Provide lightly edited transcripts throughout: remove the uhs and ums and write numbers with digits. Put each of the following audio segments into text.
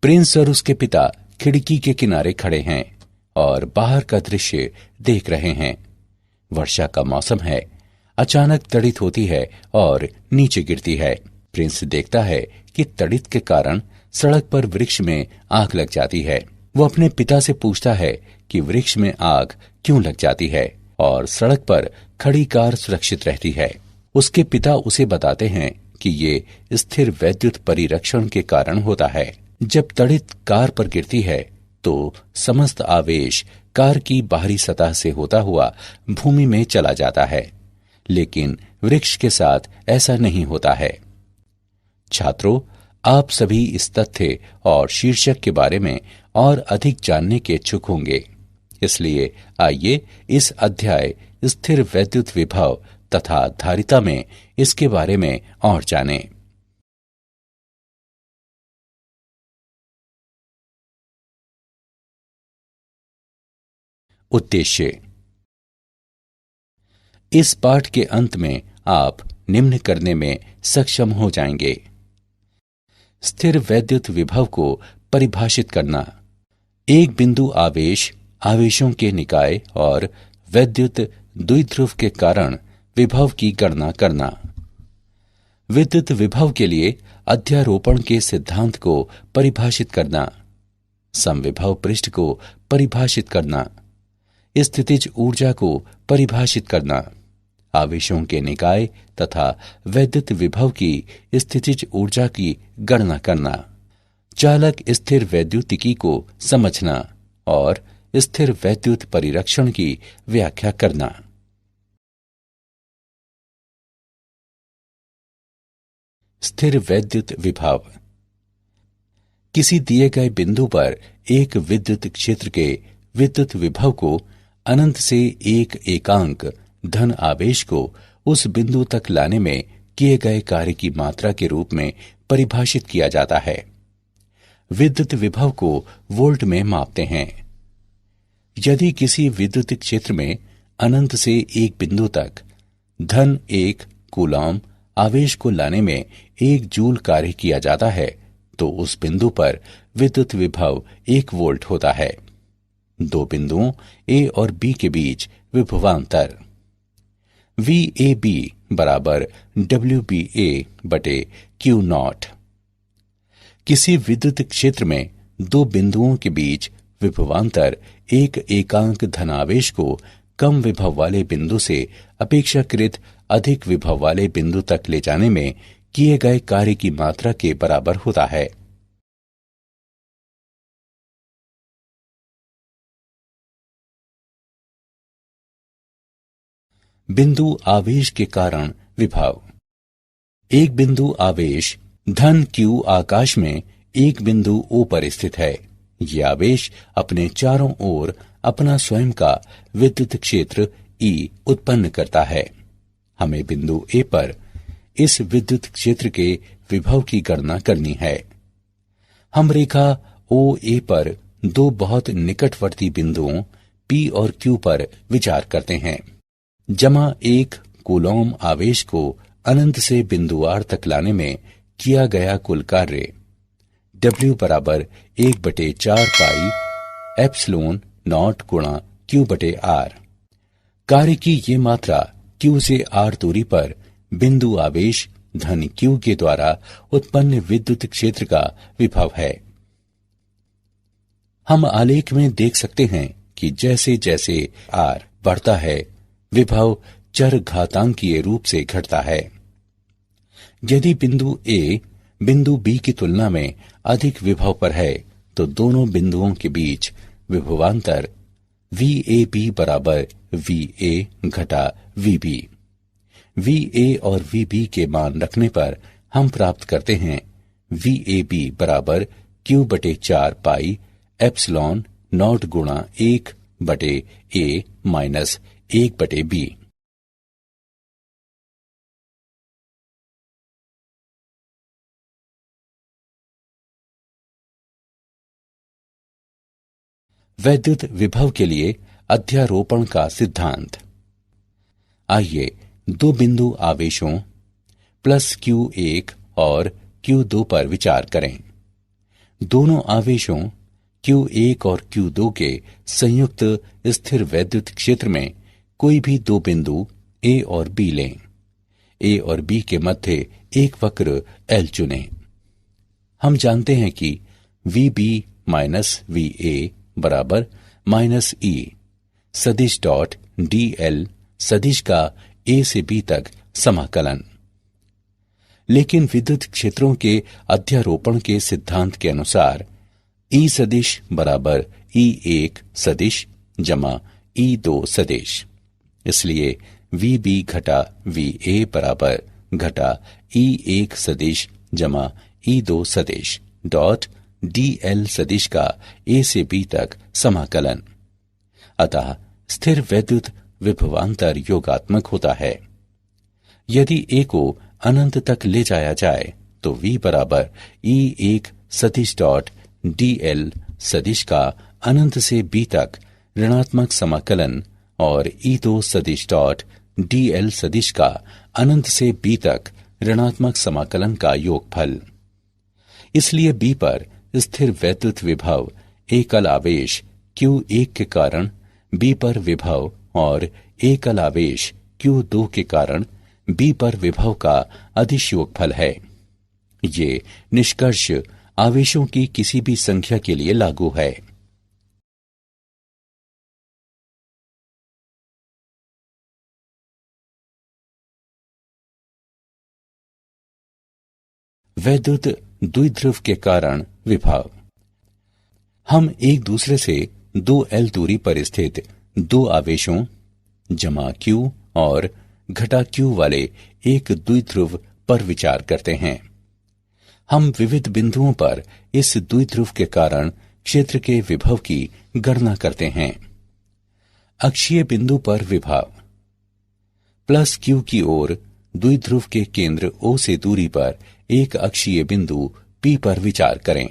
Prince और उसके पिता खिड़की के किनारे खड़े हैं और बाहर का दृश्य देख रहे हैं। वर्षा का मौसम है। अचानक तड़ित होती है और नीचे गिरती है। प्रिंस देखता है कि तड़ित के कारण सड़क पर वृक्ष में आग लग जाती है। वो अपने पिता से पूछता है कि वृक्ष में आग क्यों लग जाती है और सड़क पर खड़ी कार सुरक्षित रहती है। उसके पिता उसे बताते हैं कि ये स्थिर वैद्युत परिरक्षण के कारण होता है। जब तड़ित कार पर गिरती है तो समस्त आवेश कार की बाहरी सतह से होता हुआ भूमि में चला जाता है, लेकिन वृक्ष के साथ ऐसा नहीं होता है। छात्रों, आप सभी इस तथ्य और शीर्षक के बारे में और अधिक जानने के इच्छुक होंगे, इसलिए आइए इस अध्याय स्थिर वैद्युत विभव तथा धारिता में इसके बारे में और जानें। उद्देश्य। इस पाठ के अंत में आप निम्न करने में सक्षम हो जाएंगे। स्थिर वैद्युत विभव को परिभाषित करना। एक बिंदु आवेश, आवेशों के निकाय और वैद्युत द्विध्रुव के कारण विभव की गणना करना। विद्युत विभव के लिए अध्यारोपण के सिद्धांत को परिभाषित करना। समविभव पृष्ठ को परिभाषित करना। स्थितिज ऊर्जा को परिभाषित करना। आवेशों के निकाय तथा वैद्युत विभव की स्थितिज ऊर्जा की गणना करना। चालक स्थिर वैद्युतिकी को समझना और स्थिर वैद्युत परिरक्षण की व्याख्या करना। स्थिर वैद्युत विभव। किसी दिए गए बिंदु पर एक विद्युत क्षेत्र के विद्युत विभव को अनंत से एक एकांक धन आवेश को उस बिंदु तक लाने में किए गए कार्य की मात्रा के रूप में परिभाषित किया जाता है। विद्युत विभव को वोल्ट में मापते हैं। यदि किसी विद्युत क्षेत्र में अनंत से एक बिंदु तक धन 1 कूलॉम आवेश को लाने में 1 जूल कार्य किया जाता है तो उस बिंदु पर विद्युत विभव 1 वोल्ट होता है। दो बिंदुओं ए और बी के बीच विभवांतर VAB बराबर WBA बटे Q0। किसी विद्युत क्षेत्र में दो बिंदुओं के बीच विभवांतर एक एकांक धनावेश को कम विभव वाले बिंदु से अपेक्षाकृत अधिक विभव वाले बिंदु तक ले जाने में किए गए कार्य की मात्रा के बराबर होता है। बिंदु आवेश के कारण विभव। एक बिंदु आवेश धन Q आकाश में एक बिंदु O पर स्थित है। यह आवेश अपने चारों ओर अपना स्वयं का विद्युत क्षेत्र E उत्पन्न करता है। हमें बिंदु A पर इस विद्युत क्षेत्र के विभव की गणना करनी है। हम रेखा OA पर दो बहुत निकटवर्ती बिंदुओं P और Q पर विचार करते हैं। जमा 1 कूलॉम आवेश को अनंत से बिंदु R तक लाने में किया गया कुल कार्य W बराबर 1/4 पाई एप्सिलॉन नॉट गुणा Q/R। कार्य की ये मात्रा Q से R दूरी पर बिंदु आवेश धन Q के द्वारा उत्पन्न विद्युत क्षेत्र का विभव है। हम आलेख में देख सकते हैं कि जैसे जैसे R बढ़ता है विभव चर घातांकीय रूप से घटता है। यदि बिंदु A बिंदु B की तुलना में अधिक विभव पर है तो दोनों बिंदुओं के बीच विभवांतर VAB बराबर VA घटा VB। VA और VB के मान रखने पर हम प्राप्त करते हैं VAB बराबर Q/4 पाई एप्सिलॉन नॉट गुणा 1/A माइनस 1/B। वैद्युत विभव के लिए अध्यारोपण का सिद्धांत। आइए दो बिंदु आवेशों प्लस Q1 और Q2 पर विचार करें। दोनों आवेशों Q1 और Q2 के संयुक्त स्थिर वैद्युत क्षेत्र में कोई भी दो बिंदु A और B लें। A और B के मध्य एक वक्र L चुनें। हम जानते हैं कि VB माइनस VA बराबर माइनस E सदिश डॉट DL सदिश का A से B तक समाकलन। लेकिन विद्युत क्षेत्रों के अध्यारोपण के सिद्धांत के अनुसार E सदिश बराबर E1 सदिश जमा E2 सदिश, इसलिए VB घटा VA बराबर घटा E1 सदिश जमा E2 सदिश डॉट DL सदिश का A से B तक समाकलन। अतः स्थिर वैद्युत विभवांतर योगात्मक होता है। यदि A को अनंत तक ले जाया जाए तो V बराबर E1 सदिश डॉट DL सदिश का अनंत से B तक ऋणात्मक समाकलन और E2 सदिश डॉट DL सदिश का अनंत से B तक ऋणात्मक समाकलन का योगफल। इसलिए B पर स्थिर वैद्युत विभव एकल आवेश Q1 के कारण B पर विभव और एकल आवेश Q2 के कारण B पर विभव का अदिश योगफल है। ये निष्कर्ष आवेशों की किसी भी संख्या के लिए लागू है। वैद्युत द्विध्रुव के कारण विभव। हम एक दूसरे से 2L दूरी पर स्थित दो आवेशों जमा Q और घटा Q वाले एक द्विध्रुव पर विचार करते हैं। हम विविध बिंदुओं पर इस द्विध्रुव के कारण क्षेत्र के विभव की गणना करते हैं। अक्षीय बिंदु पर विभव प्लस Q की ओर द्विध्रुव के केंद्र O से दूरी पर एक अक्षीय बिंदु P पर विचार करें।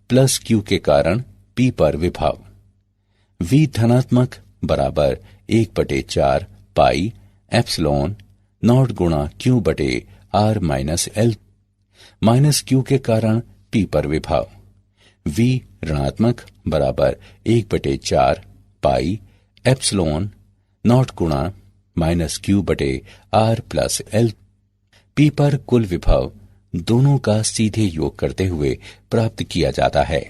प्लस Q के कारण P पर विभव V धनात्मक बराबर 1/4 पाई एप्सिलॉन नॉट गुणा Q बटे R minus L minus Q के कारण P पर विभव V ऋणात्मक बराबर 1/4 पाई एप्सिलॉन नॉट गुणा माइनस Q बटे R प्लस L P पर कुल विभव दोनों का सीधे योग करते हुए प्राप्त किया जाता है।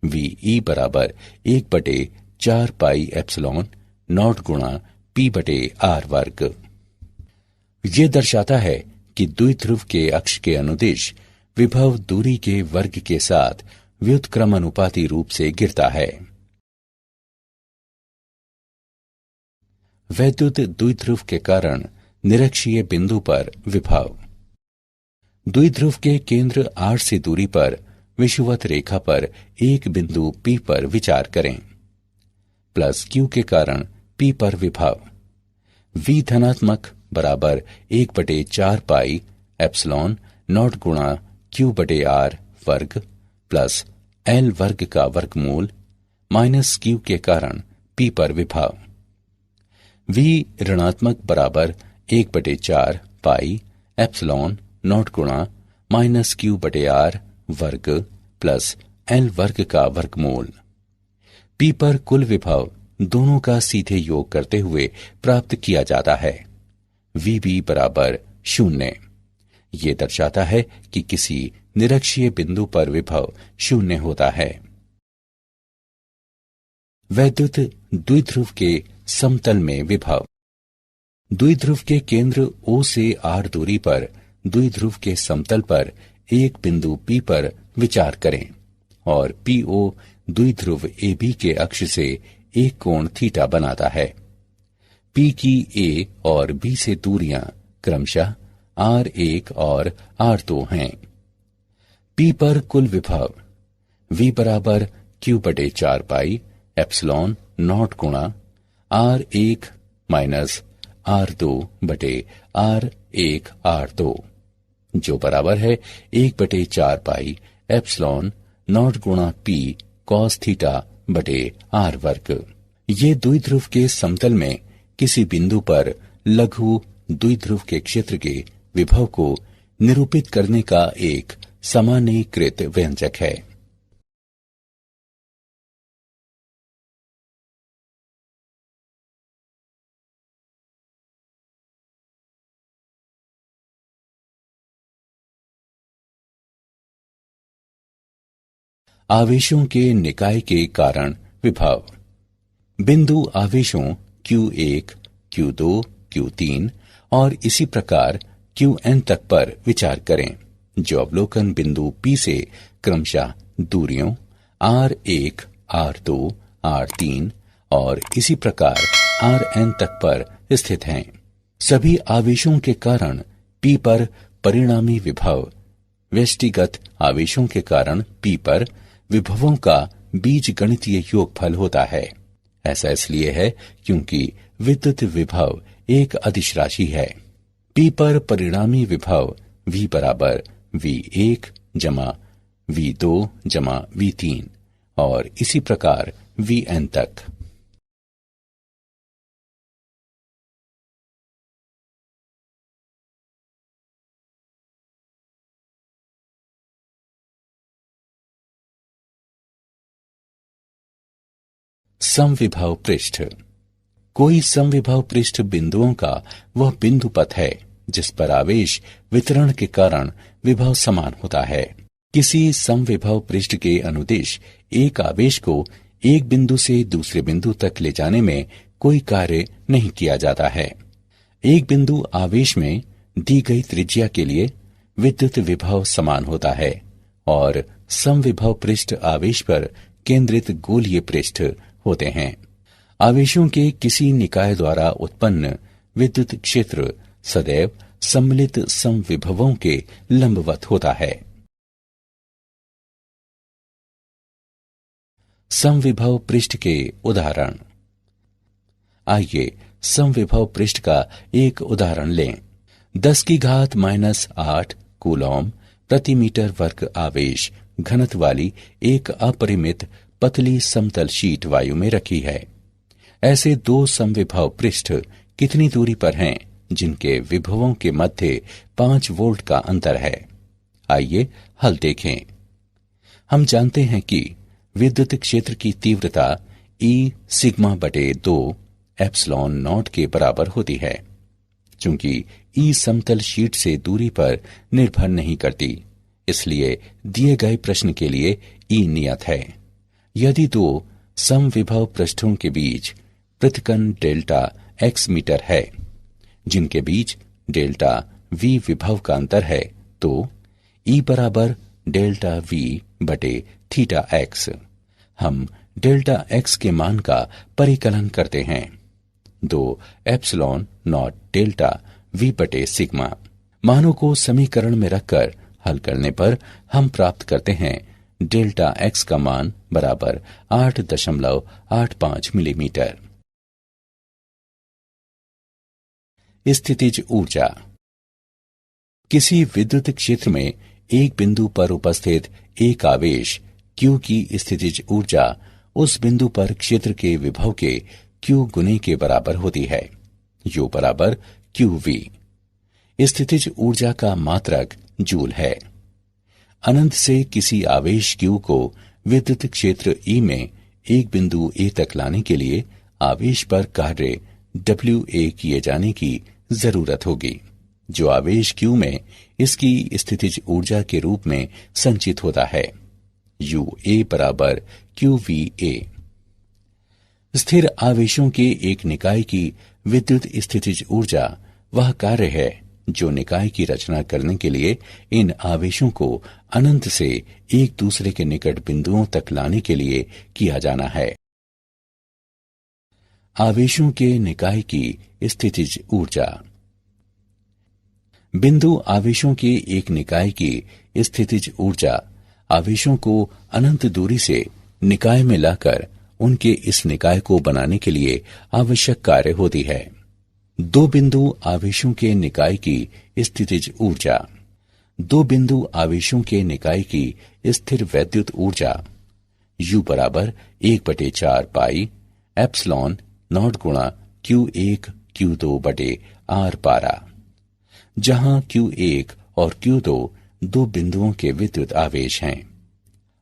VE बराबर 1/4 पाई एप्सिलॉन नॉट गुणा P बटे R वर्ग। ये दर्शाता है कि द्विध्रुव के अक्ष के अनुदिश विभव दूरी के वर्ग के साथ व्युत्क्रमानुपाती रूप से गिरता है। वैद्युत द्विध्रुव के कारण निरक्षीय बिंदु पर विभव। द्विध्रुव के केंद्र R से दूरी पर विषुवत रेखा पर एक बिंदु P पर विचार करें। प्लस Q के कारण P पर विभव V धनात्मक बराबर 1/4 पाई एप्सिलॉन नॉट गुणा Q बटे R वर्ग प्लस L वर्ग का वर्गमूल माइनस Q के कारण P पर विभव V ऋणात्मक बराबर 1/4 पाई एप्सिलॉन नॉट गुणा माइनस Q बटे R वर्ग प्लस L वर्ग का वर्गमूल P पर कुल विभव दोनों का सीधे योग करते हुए प्राप्त किया जाता है। VB बराबर 0। ये दर्शाता है कि किसी निरक्षीय बिंदु पर विभव 0 होता है। वैद्युत द्विध्रुव के समतल में विभव। द्विध्रुव के केंद्र O से R दूरी पर द्विध्रुव के समतल पर एक बिंदु P पर विचार करें और PO द्विध्रुव AB के अक्ष से एक कोण थीटा बनाता है। P की A और B से दूरियां क्रमशः R1 और R2 हैं। P पर कुल विभव V बराबर Q/4 पाई एप्सिलॉन नॉट गुणा R1 माइनस R2 बटे R1 R2 जो बराबर है 1/4 पाई एप्सिलॉन नॉट गुणा P कॉस थीटा बटे R वर्ग। ये द्विध्रुव के समतल में किसी बिंदु पर लघु द्विध्रुव के क्षेत्र के विभव को निरूपित करने का एक सामान्यीकृत व्यंजक है। आवेशों के निकाय के कारण विभव। बिंदु आवेशों Q1, Q2, Q3 और इसी प्रकार Qn तक पर विचार करें, जो अवलोकन बिंदु P से क्रमशः दूरियों R1, R2, R3 और इसी प्रकार Rn तक पर स्थित हैं। सभी आवेशों के कारण P पर परिणामी विभव व्यष्टिगत आवेशों के कारण P पर विभवों का बीजगणितीय योगफल होता है। ऐसा इसलिए है क्योंकि विद्युत विभव एक अदिश राशि है। P पर परिणामी विभव V बराबर V1 जमा V2 जमा V3 और इसी प्रकार Vn तक। समविभव पृष्ठ। कोई समविभव पृष्ठ बिंदुओं का वह बिंदु पथ है जिस पर आवेश वितरण के कारण विभव समान होता है। किसी समविभव पृष्ठ के अनुदिश एक आवेश को एक बिंदु से दूसरे बिंदु तक ले जाने में कोई कार्य नहीं किया जाता है। एक बिंदु आवेश में दी गई त्रिज्या के लिए विद्युत विभव समान होता है और समविभव पृष्ठ आवेश पर केंद्रित गोलीय पृष्ठ होते हैं। आवेशों के किसी निकाय द्वारा उत्पन्न विद्युत क्षेत्र सदैव सम्मिलित समविभवों के लंबवत होता है। समविभव पृष्ठ के उदाहरण। आइए समविभव पृष्ठ का एक उदाहरण लें। 10⁻⁻8 कूलॉम प्रति मीटर वर्ग आवेश घनत्व वाली एक अपरिमित पतली समतल शीट वायु में रखी है। ऐसे दो समविभव पृष्ठ कितनी दूरी पर हैं जिनके विभवों के मध्य 5 वोल्ट का अंतर है? आइए हल देखें। हम जानते हैं कि विद्युत क्षेत्र की तीव्रता E सिग्मा बटे 2 एप्सिलॉन नॉट के बराबर होती है। चूंकि E समतल शीट से दूरी पर निर्भर नहीं करती, इसलिए दिए गए प्रश्न के लिए E नियत है। यदि दो समविभव पृष्ठों के बीच पृथक्कन डेल्टा x मीटर है, जिनके बीच डेल्टा v विभव का अंतर है, तो E बराबर डेल्टा v बटे थीटा x। हम डेल्टा x के मान का परिकलन करते हैं। 2 एप्सिलॉन नॉट डेल्टा v बटे सिग्मा। मानों को समीकरण में रखकर हल करने पर हम प्राप्त करते हैं डेल्टा x का मान बराबर 8.85 मिलीमीटर। स्थितिज ऊर्जा। किसी विद्युत क्षेत्र में एक बिंदु पर उपस्थित एक आवेश Q की स्थितिज ऊर्जा उस बिंदु पर क्षेत्र के विभव के Q गुने के बराबर होती है। U बराबर QV। स्थितिज ऊर्जा का मात्रक जूल है। अनंत से किसी आवेश Q को विद्युत क्षेत्र E में एक बिंदु A तक लाने के लिए आवेश पर कार्य WA किए जाने की जरूरत होगी, जो आवेश Q में इसकी स्थितिज ऊर्जा के रूप में संचित होता है। UA बराबर QVA। स्थिर आवेशों के एक निकाय की विद्युत स्थितिज ऊर्जा वह कार्य है जो निकाय की रचना करने के लिए इन आवेशों को अनंत से एक दूसरे के निकट बिंदुओं तक लाने के लिए किया जाना है। आवेशों के निकाय की स्थितिज ऊर्जा। बिंदु आवेशों के एक निकाय की स्थितिज ऊर्जा आवेशों को अनंत दूरी से निकाय में लाकर उनके इस निकाय को बनाने के लिए आवश्यक कार्य होती है। दो बिंदु आवेशों के निकाय की स्थितिज ऊर्जा। दो बिंदु आवेशों के निकाय की स्थिर वैद्युत ऊर्जा U बराबर 1/4 पाई एप्सिलॉन नॉट गुणा Q1 Q2 बटे R12, जहां Q1 और Q2 दो बिंदुओं के विद्युत आवेश हैं।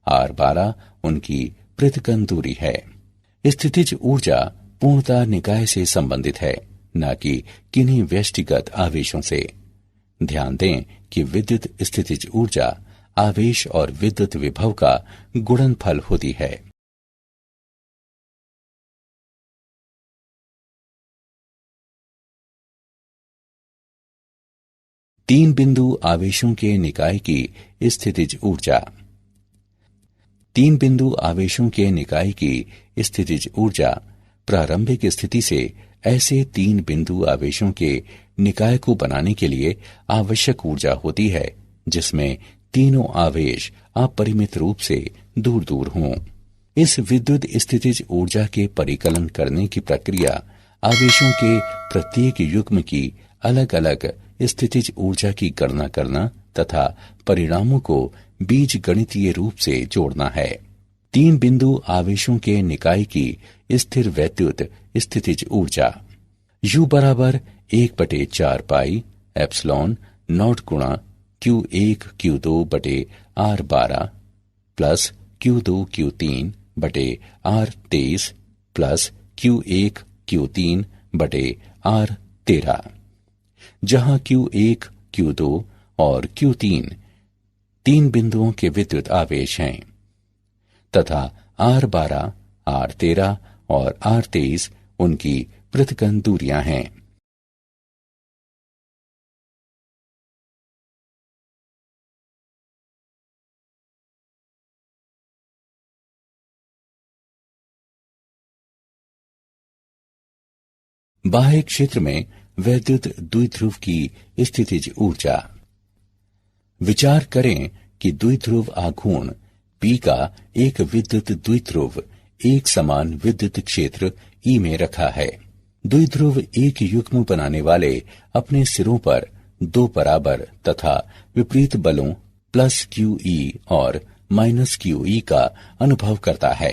R12 उनकी पृथक्कन दूरी है। स्थितिज ऊर्जा पूर्णतः निकाय से संबंधित है, न कि किन्हीं व्यष्टिगत आवेशों से। ध्यान दें कि विद्युत स्थितिज ऊर्जा आवेश और विद्युत विभव का गुणनफल होती है। तीन बिंदु आवेशों के निकाय की स्थितिज ऊर्जा। तीन बिंदु आवेशों के निकाय की स्थितिज ऊर्जा प्रारंभिक स्थिति से ऐसे तीन बिंदु आवेशों के निकाय को बनाने के लिए आवश्यक ऊर्जा होती है जिसमें तीनों आवेश अपरिमित रूप से दूर दूर हों। इस विद्युत स्थितिज ऊर्जा के परिकलन करने की प्रक्रिया आवेशों के प्रत्येक युग्म की अलग अलग स्थितिज ऊर्जा की गणना करना तथा परिणामों को बीज गणितीय रूप से जोड़ना है। तीन बिंदु आवेशों के निकाय की स्थिर वैद्युत स्थितिज ऊर्जा U बराबर 1/4 पाई एप्सिलॉन नॉट गुणा Q1 Q2 बटे R12 प्लस Q2 Q3 बटे R23 प्लस Q1 Q3 बटे R13, जहां Q1 Q2 और Q3 तीन बिंदुओं के विद्युत आवेश हैं तथा R12, R13 और R23 उनकी पृथक्कन दूरियां हैं। बाह्य क्षेत्र में वैद्युत द्विध्रुव की स्थितिज ऊर्जा। विचार करें कि द्विध्रुव आघूर्ण P का एक विद्युत द्विध्रुव एक समान विद्युत क्षेत्र E में रखा है। द्विध्रुव एक युग्म बनाने वाले अपने सिरों पर दो बराबर तथा विपरीत बलों प्लस QE और माइनस QE का अनुभव करता है।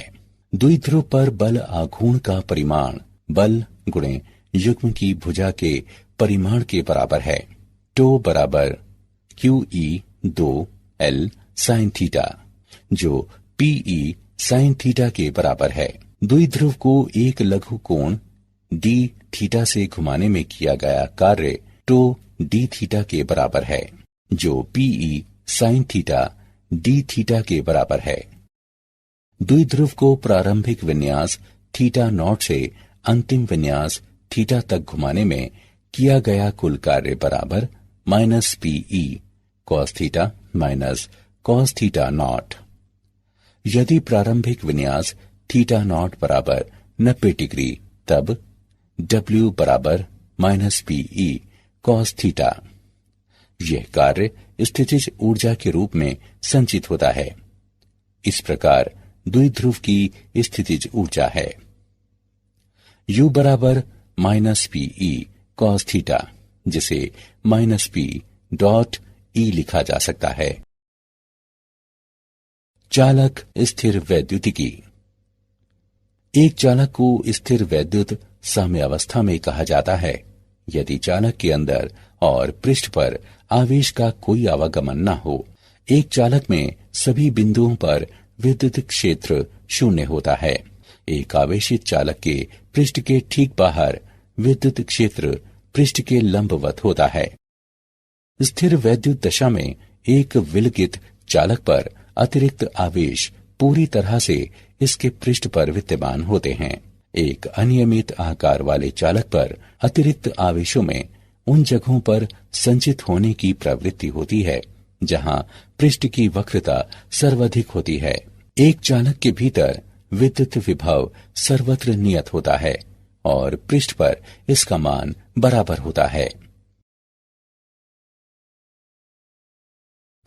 द्विध्रुव पर बल आघूर्ण का परिमाण बल गुणे युग्म की भुजा के परिमाण के बराबर है। टो बराबर QE2L sin थीटा, जो PE sin थीटा के बराबर है। द्विध्रुव को एक लघु कोण d थीटा से घुमाने में किया गया कार्य टो d थीटा के बराबर है, जो PE sin theta d theta के बराबर है। द्विध्रुव को प्रारंभिक विन्यास थीटा नॉट से अंतिम विन्यास थीटा तक घुमाने में किया गया कुल कार्य बराबर minus PE cos theta minus cos theta naught. यदि प्रारंभिक विन्यास थीटा नॉट बराबर 90 डिग्री तब W बराबर माइनस PE cos थीटा। यह कार्य स्थितिज ऊर्जा के रूप में संचित होता है। इस प्रकार द्विध्रुव की स्थितिज ऊर्जा है U बराबर माइनस PE cos थीटा, जिसे माइनस P डॉट E लिखा जा सकता है। चालक स्थिर वैद्युतिकी। एक चालक को स्थिर वैद्युत साम्यावस्था में कहा जाता है यदि चालक के अंदर और पृष्ठ पर आवेश का कोई आवागमन न हो। एक चालक में सभी बिंदुओं पर विद्युत क्षेत्र शून्य होता है। एक आवेशित चालक के पृष्ठ के ठीक बाहर विद्युत क्षेत्र पृष्ठ के लंबवत होता है। स्थिर वैद्युत दशा में एक विलगित चालक पर अतिरिक्त आवेश पूरी तरह से इसके पृष्ठ पर विद्यमान होते हैं। एक अनियमित आकार वाले चालक पर अतिरिक्त आवेशों में उन जगहों पर संचित होने की प्रवृत्ति होती है जहां पृष्ठ की वक्रता सर्वाधिक होती है। एक चालक के भीतर विद्युत विभव सर्वत्र नियत होता है और पृष्ठ पर इसका मान बराबर होता है।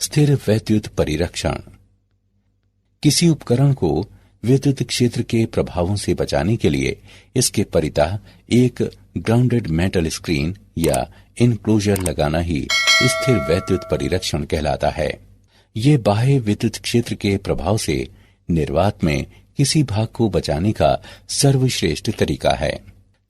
स्थिर वैद्युत परिरक्षण। किसी उपकरण को विद्युत क्षेत्र के प्रभावों से बचाने के लिए इसके परितः एक ग्राउंडेड मेटल स्क्रीन या इनक्लोजर लगाना ही स्थिर वैद्युत परिरक्षण कहलाता है। ये बाह्य विद्युत क्षेत्र के प्रभाव से निर्वात में किसी भाग को बचाने का सर्वश्रेष्ठ तरीका है।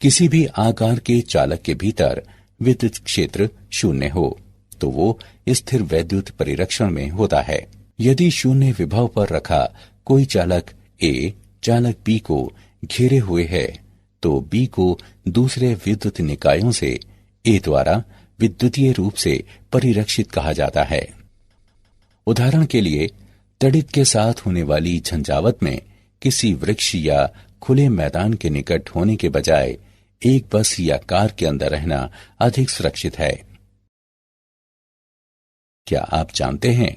किसी भी आकार के चालक के भीतर विद्युत क्षेत्र शून्य हो तो वो स्थिर वैद्युत परिरक्षण में होता है। यदि शून्य विभव पर रखा कोई चालक A चालक B को घेरे हुए है तो B को दूसरे विद्युत निकायों से A द्वारा विद्युतीय रूप से परिरक्षित कहा जाता है। उदाहरण के लिए तड़ित के साथ होने वाली झंझावत में किसी वृक्ष या खुले मैदान के निकट होने के बजाय एक बस या कार के अंदर रहना अधिक सुरक्षित है। क्या आप जानते हैं,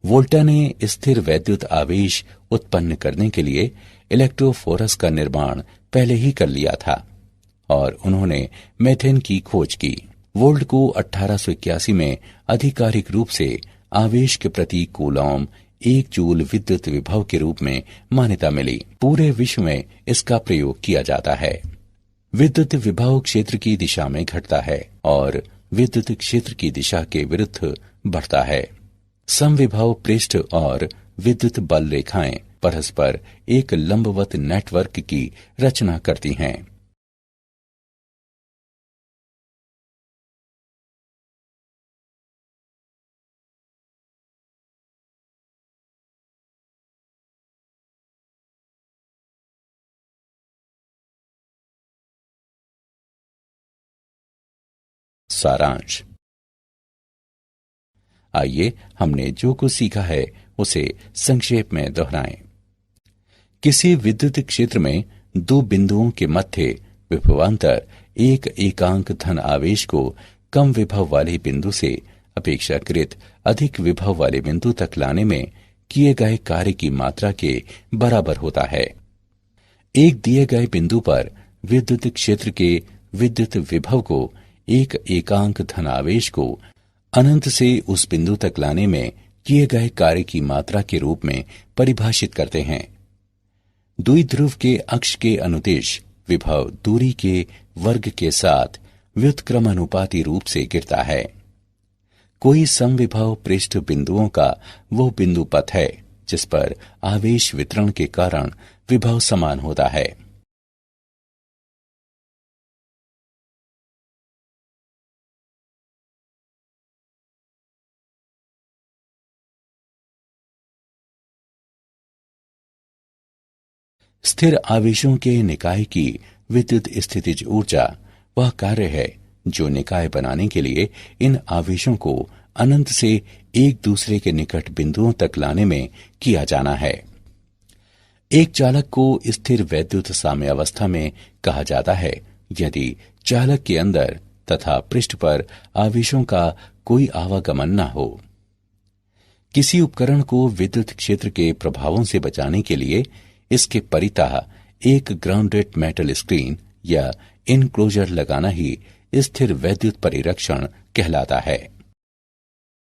वोल्टा ने स्थिर वैद्युत आवेश उत्पन्न करने के लिए इलेक्ट्रोफोरस का निर्माण पहले ही कर लिया था और उन्होंने मेथेन की खोज की। वोल्ट को 1881 में आधिकारिक रूप से आवेश के प्रति कूलॉम 1 जूल विद्युत विभव के रूप में मान्यता मिली। पूरे विश्व में इसका प्रयोग किया जाता है। विद्युत विभव क्षेत्र की दिशा में घटता है और विद्युत क्षेत्र की दिशा के विरुद्ध बढ़ता है। समविभव पृष्ठ और विद्युत बल रेखाएं परस्पर एक लंबवत नेटवर्क की रचना करती हैं। सारांश। आइए हमने जो कुछ सीखा है उसे संक्षेप में दोहराएं। किसी विद्युत क्षेत्र में दो बिंदुओं के मध्य विभवांतर एक एकांक धन आवेश को कम विभव वाले बिंदु से अपेक्षाकृत अधिक विभव वाले बिंदु तक लाने में किए गए कार्य की मात्रा के बराबर होता है। एक दिए गए बिंदु पर विद्युत क्षेत्र के विद्युत विभव को एक एकांक धन आवेश को अनंत से उस बिंदु तक लाने में किए गए कार्य की मात्रा के रूप में परिभाषित करते हैं। द्विध्रुव के अक्ष के अनुदिश विभव दूरी के वर्ग के साथ व्युत्क्रमानुपाती रूप से गिरता है। कोई समविभव पृष्ठ बिंदुओं का वो बिंदु पथ है जिस पर आवेश वितरण के कारण विभव समान होता है। स्थिर आवेशों के निकाय की विद्युत स्थितिज ऊर्जा वह कार्य है जो निकाय बनाने के लिए इन आवेशों को अनंत से एक दूसरे के निकट बिंदुओं तक लाने में किया जाना है। एक चालक को स्थिर वैद्युत साम्यावस्था में कहा जाता है यदि चालक के अंदर तथा पृष्ठ पर आवेशों का कोई आवागमन न हो। किसी उपकरण को विद्युत क्षेत्र के प्रभावों से बचाने के लिए इसके परितः एक ग्राउंडेड मेटल स्क्रीन या इनक्लोजर लगाना ही स्थिर वैद्युत परिरक्षण कहलाता है।